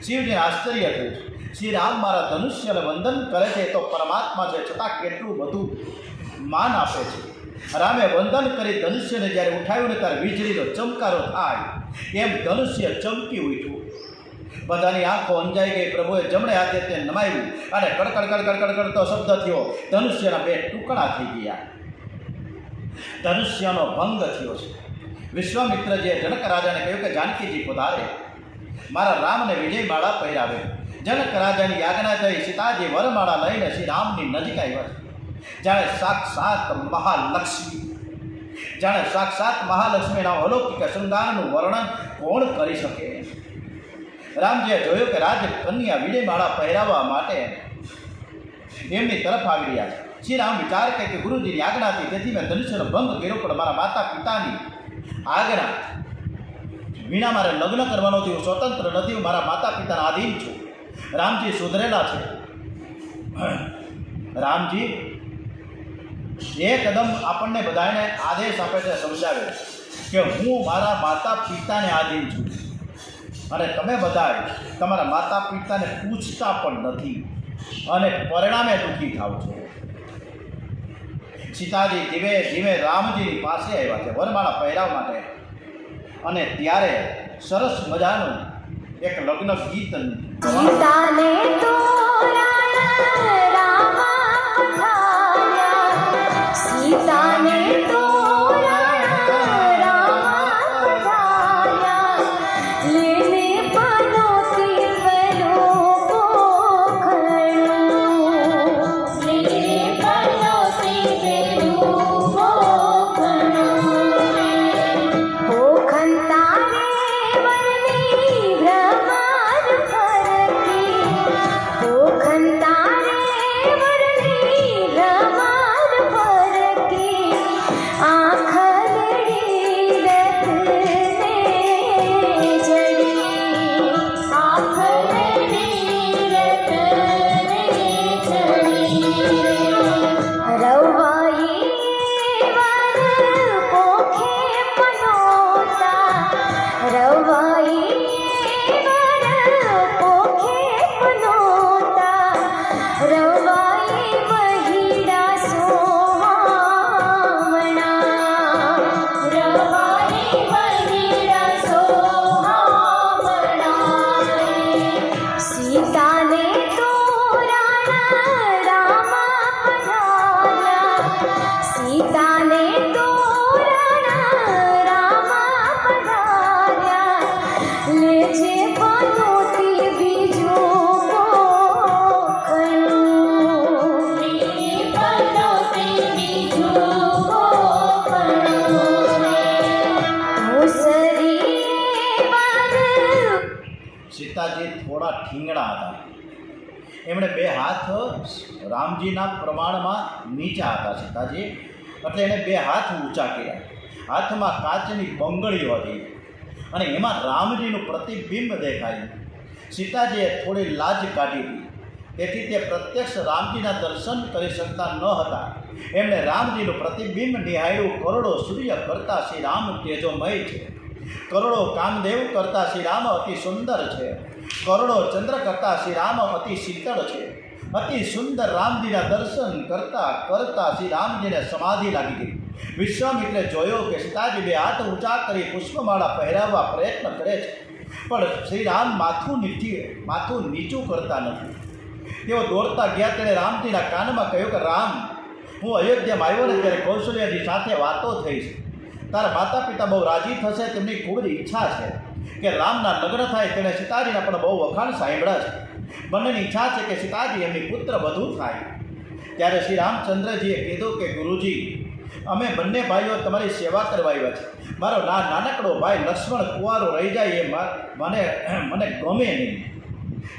શિવજીને આશ્ચર્ય થયું છે. શ્રી રામ મારા ધનુષ્યને વંદન કરે છે તો પરમાત્મા છે, છતાં કેટલું બધું માન આપે છે. રામે વંદન કરી ધનુષ્યને જ્યારે ઉઠાવ્યું ને ત્યારે વીજળીનો ચમકારો થાય એમ ધનુષ્ય ચમકી ઉઠ્યું. બધાની આંખો અંજાઈ ગઈ. પ્રભુએ જમણે હાથે તે નમાવ્યું અને કડકડ કડકડ કડકડતો શબ્દ થયો. ધનુષ્યના 2 ટુકડા થઈ ગયા. ધનુષ્યનો ભંગ થયો છે. વિશ્વામિત્રજીએ જનક રાજાને કહ્યું કે જાનકીજી પધારે, મારા રામને વિજય માળા પહેરાવે. જનક રાજાની આજ્ઞા થઈ સીતાજી વરમાળા લઈને શ્રી રામની નજીક આવ્યા છે. જાણે સાક્ષાત મહાલક્ષ્મીના અલૌકિક શૃંગારનું વર્ણન કોણ કરી શકે. રામજીએ જોયું કે રાજકન્યા વિજય માળા પહેરાવવા માટે એમની તરફ આવી રહ્યા છે. શ્રી રામ વિચાર કરે કે ગુરુજીની આજ્ઞાથી તેથી મેં ધનુષ્યનો ભંગ કર્યો, પણ મારા માતા પિતાની આજ્ઞા વિના મારે લગ્ન કરવાનો થયું, સ્વતંત્ર નથી, હું મારા માતા પિતાના આધીન છું. રામજી સુધરેલા છે. રામજી એકદમ આપણને બધાને આદેશ આપે છે, સમજાવે કે હું મારા માતા પિતાને આધીન છું અને તમે બધા તમારા માતા પિતાને પૂછતા પણ નથી અને પરિણામે દુઃખી થાવ છો. સીતાજી ધીમે ધીમે રામજીની પાસે આવ્યા છે વરમાળા પહેરાવવા માટે. અને ત્યારે સરસ મજાનું એક લગ્ન ગીત સીતાને તોરણ રામા પધાર્યા, સીતાને તોરણ રામા પધાર્યા, લેને પનોતી પેલો પોખણું, લેને પનોતી પેલો પોખણું, પોખણ તારે વરની ભ્રમર ફરતી, પોખણ તારે વરની ભ્રમર ફરતી, આંખલડી રતને જડી, આંખલડી રતને જડી, રવાઈ વર પોખે પનોતા, રવાઈ વર પોખે પનોતા, રવાઈ વહીડા સોહામણા, રવાઈ વહીડા સોહામણા, સીતાને તોરણ રામા પધાર્યા, સીતાને તોરણ રામા પધાર્યા, લેજે પનોતી બીજું પોખણું, લેજે પનોતી બીજું પોખણું, મુસરી વર સીતાજી થોડા ઠીંગણા હતા. એમણે 2 હાથ રામજીના પ્રમાણમાં નીચા હતા સીતાજી, એટલે એણે 2 હાથ ઊંચા કર્યા. હાથમાં કાચની બંગડીઓ હતી અને એમાં રામજીનું પ્રતિબિંબ દેખાયું. સીતાજીએ થોડી લાજ કાઢી હતી, તેથી તે પ્રત્યક્ષ રામજીના દર્શન કરી શકતા ન હતા. એમણે રામજીનું પ્રતિબિંબ નિહાળ્યું. કરોડો સૂર્ય કરતાં શ્રી રામ તેજોમય છે, કરોડો કામદેવ કરતાં શ્રી રામ અતિ સુંદર છે, કરોડો ચંદ્ર કરતાં શ્રી રામ અતિ શીતળ છે. અતિ સુંદર રામજીના દર્શન કરતાં કરતાં શ્રી રામજીને સમાધિ લાગી ગઈ. વિશ્વામિત્રે જોયો કે સીતાજી 2 હાથ ઊંચા કરી પુષ્પમાળા પહેરાવવા પ્રયત્ન કરે છે, પણ શ્રી રામ માથું નીચું કરતા નથી. તેઓ દોડતા ગયા. તેણે રામજીના કાનમાં કહ્યું કે રામ, હું અયોધ્યામાં આવ્યો ને ત્યારે કૌશલ્યાજી સાથે વાતો થઈ છે. તારા માતા પિતા બહુ રાજી થશે, તેમની ખૂબ જ ઈચ્છા છે કે રામના લગ્ન થાય. તેણે સીતાજીના પણ બહુ વખાણ સાંભળ્યા છે. બંનેની ઈચ્છા છે કે સીતાજી એમની પુત્ર વધુ થાય. ત્યારે શ્રી રામચંદ્રજીએ કીધું કે ગુરુજી, અમે બંને ભાઈઓ તમારી સેવા કરવા આવ્યા છે. મારો નાનકડો ભાઈ લક્ષ્મણ કુંવારો રહી જાય એ મને ગમે નહીં.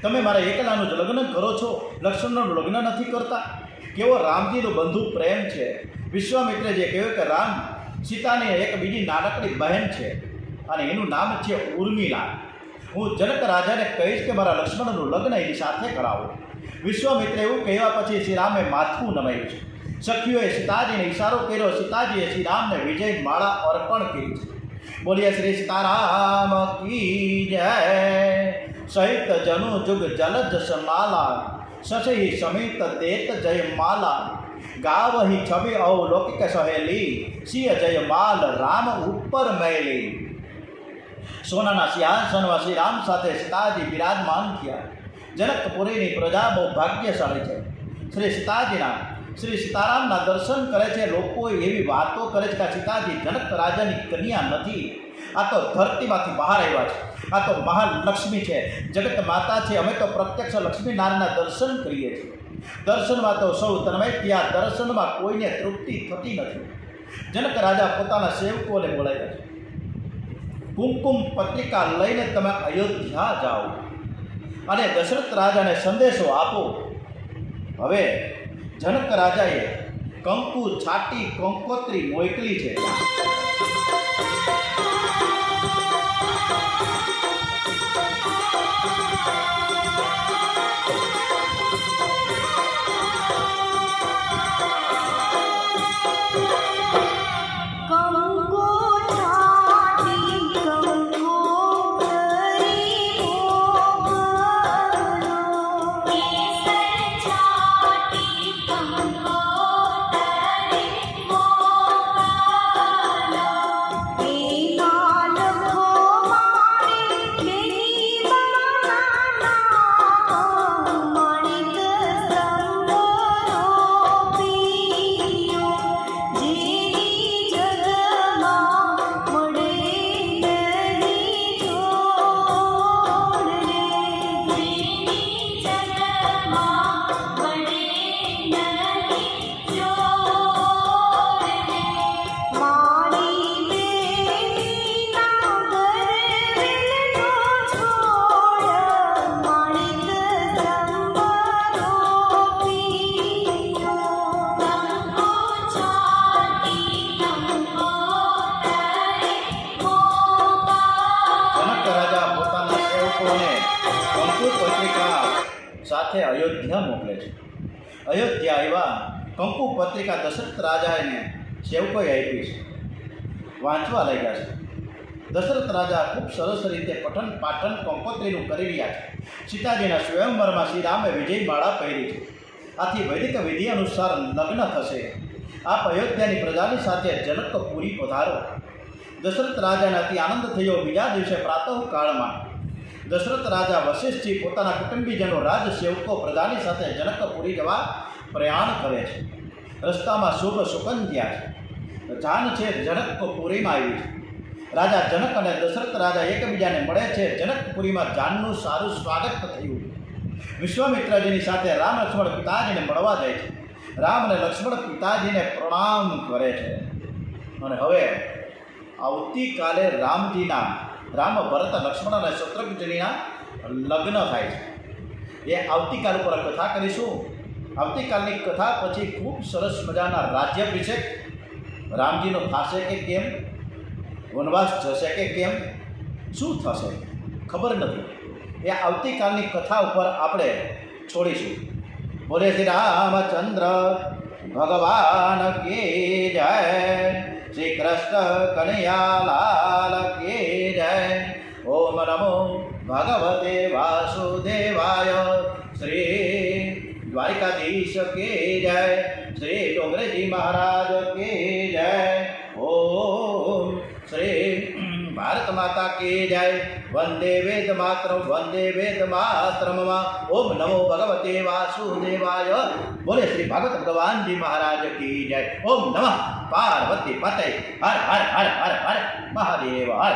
તમે મારા એકલાનું જ લગ્ન કરો છો, લક્ષ્મણનું લગ્ન નથી કરતા. કેવો રામજીનો બંધુ પ્રેમ છે. વિશ્વામિત્રજીએ કહ્યું કે રામ, સીતાની એક બીજી નાનકડી બહેન છે અને એનું નામ છે ઉર્મિલા. હું જનક રાજાને કહીશ કે મારા લક્ષ્મણનું લગ્ન એની સાથે કરાવો. વિશ્વામિત્રે એવું કહેવા પછી શ્રી રામે માથું નમાયું છે. સખીઓએ સીતાજીને ઇશારો કર્યો. સીતાજીએ શ્રી રામને વિજય માળા અર્પણ કરી છે. બોલીએ શ્રી સીતારામ કી જય. સહિત જનુ જુગ જલજ સમાલા, સસહી સમિત દેત જય માલા, ગાવહી છબી અવલૌકિક સહેલી, સિંહ જય માલ રામ ઉપર મહેલી. સોનાના સિંહાસનમાં શ્રી રામ સાથે સીતાજી બિરાજમાન થયા. જનકપુરીની પ્રજા બહુ ભાગ્યશાળી છે. શ્રી સીતાજીના શ્રી સીતારામના દર્શન કરે છે. લોકો એવી વાતો કરે છે કે સીતાજી જનક રાજાની કન્યા નથી, આ તો ધરતીમાંથી બહાર આવ્યા છે, આ તો મહાલક્ષ્મી છે, જગત માતા છે. અમે તો પ્રત્યક્ષ લક્ષ્મી નારાયણના દર્શન કરીએ છીએ. દર્શનમાં તો સૌ તન્મય થયા. દર્શનમાં કોઈને તૃપ્તિ થતી નથી. જનક રાજા પોતાના સેવકોને બોલાવ્યા છે. કુમકુમ પત્રિકા લઈને તમે અયોધ્યા જાઓ અને દશરથ રાજાને સંદેશો આપો. હવે જનક રાજાએ કંકુ છાટી કંકોત્રી મોકલી છે. સાથે અયોધ્યા મોકલે છે. અયોધ્યા આવ્યા. કંકુ પત્રિકા દશરથ રાજાને સેવકોએ આપી છે. વાંચવા લાગ્યા છે. દશરથ રાજા ખૂબ સરસ રીતે પઠન પાઠન કંકોત્રીનું કરી રહ્યા છે. સીતાજીના સ્વયંવરમાં શ્રી રામે વિજય માળા પહેરી છે. આથી વૈદિક વિધિ અનુસાર લગ્ન થશે. આપ અયોધ્યાની પ્રજાની સાથે જનકપુરી પધારો. દશરથ રાજાને અતિ આનંદ થયો. બીજા દિવસે પ્રાતઃકાળમાં દશરથ રાજા વશિષ્ઠજી પોતાના કુટુંબીજનો રાજસેવકો પ્રજાની સાથે જનકપુરી જવા પ્રયાણ કરે છે. રસ્તામાં શુભ સુકન થયા છે. જાન છે જનકપુરીમાં આવી છે. રાજા જનક અને દશરથ રાજા એકબીજાને મળે છે. જનકપુરીમાં જાનનું સારું સ્વાગત થયું. વિશ્વામિત્રજીની સાથે રામ લક્ષ્મણ પિતાજીને મળવા જાય છે. રામ અને લક્ષ્મણ પિતાજીને પ્રણામ કરે છે. અને હવે આવતીકાલે રામ ભરત લક્ષ્મણ અને શત્રુઘ્નજીના લગ્ન થાય છે. એ આવતીકાલ ઉપર કથા કરીશું. આવતીકાલની કથા પછી ખૂબ સરસ મજાના રાજ્યાભિષેક રામજીનો થશે કે કેમ, વનવાસ જશે કે કેમ, શું થશે ખબર નથી. એ આવતીકાલની કથા ઉપર આપણે છોડીશું. બોલે શ્રી રામચંદ્ર ભગવાન કી જય, શ્રી કૃષ્ણ કનૈયાલાલ કી જય. ઓમ નમો ભગવતે વાસુદેવાય. શ્રી દ્વારિકાધીશ કી જય, શ્રી ડોંગરેજી મહારાજ કી જય. ઓમ શ્રી ભારત માતા કી જય. વંદે વેદ માતરમ, વંદે વેદ માતરમ. ઓમ નમો ભગવતે વાસુદેવાય. બોલે શ્રી ભાગવત ભગવાનજી મહારાજ કી જય. ઓમ નમઃ પાર્વતી પતય. હર હર હર હર હર મહાદેવ હર.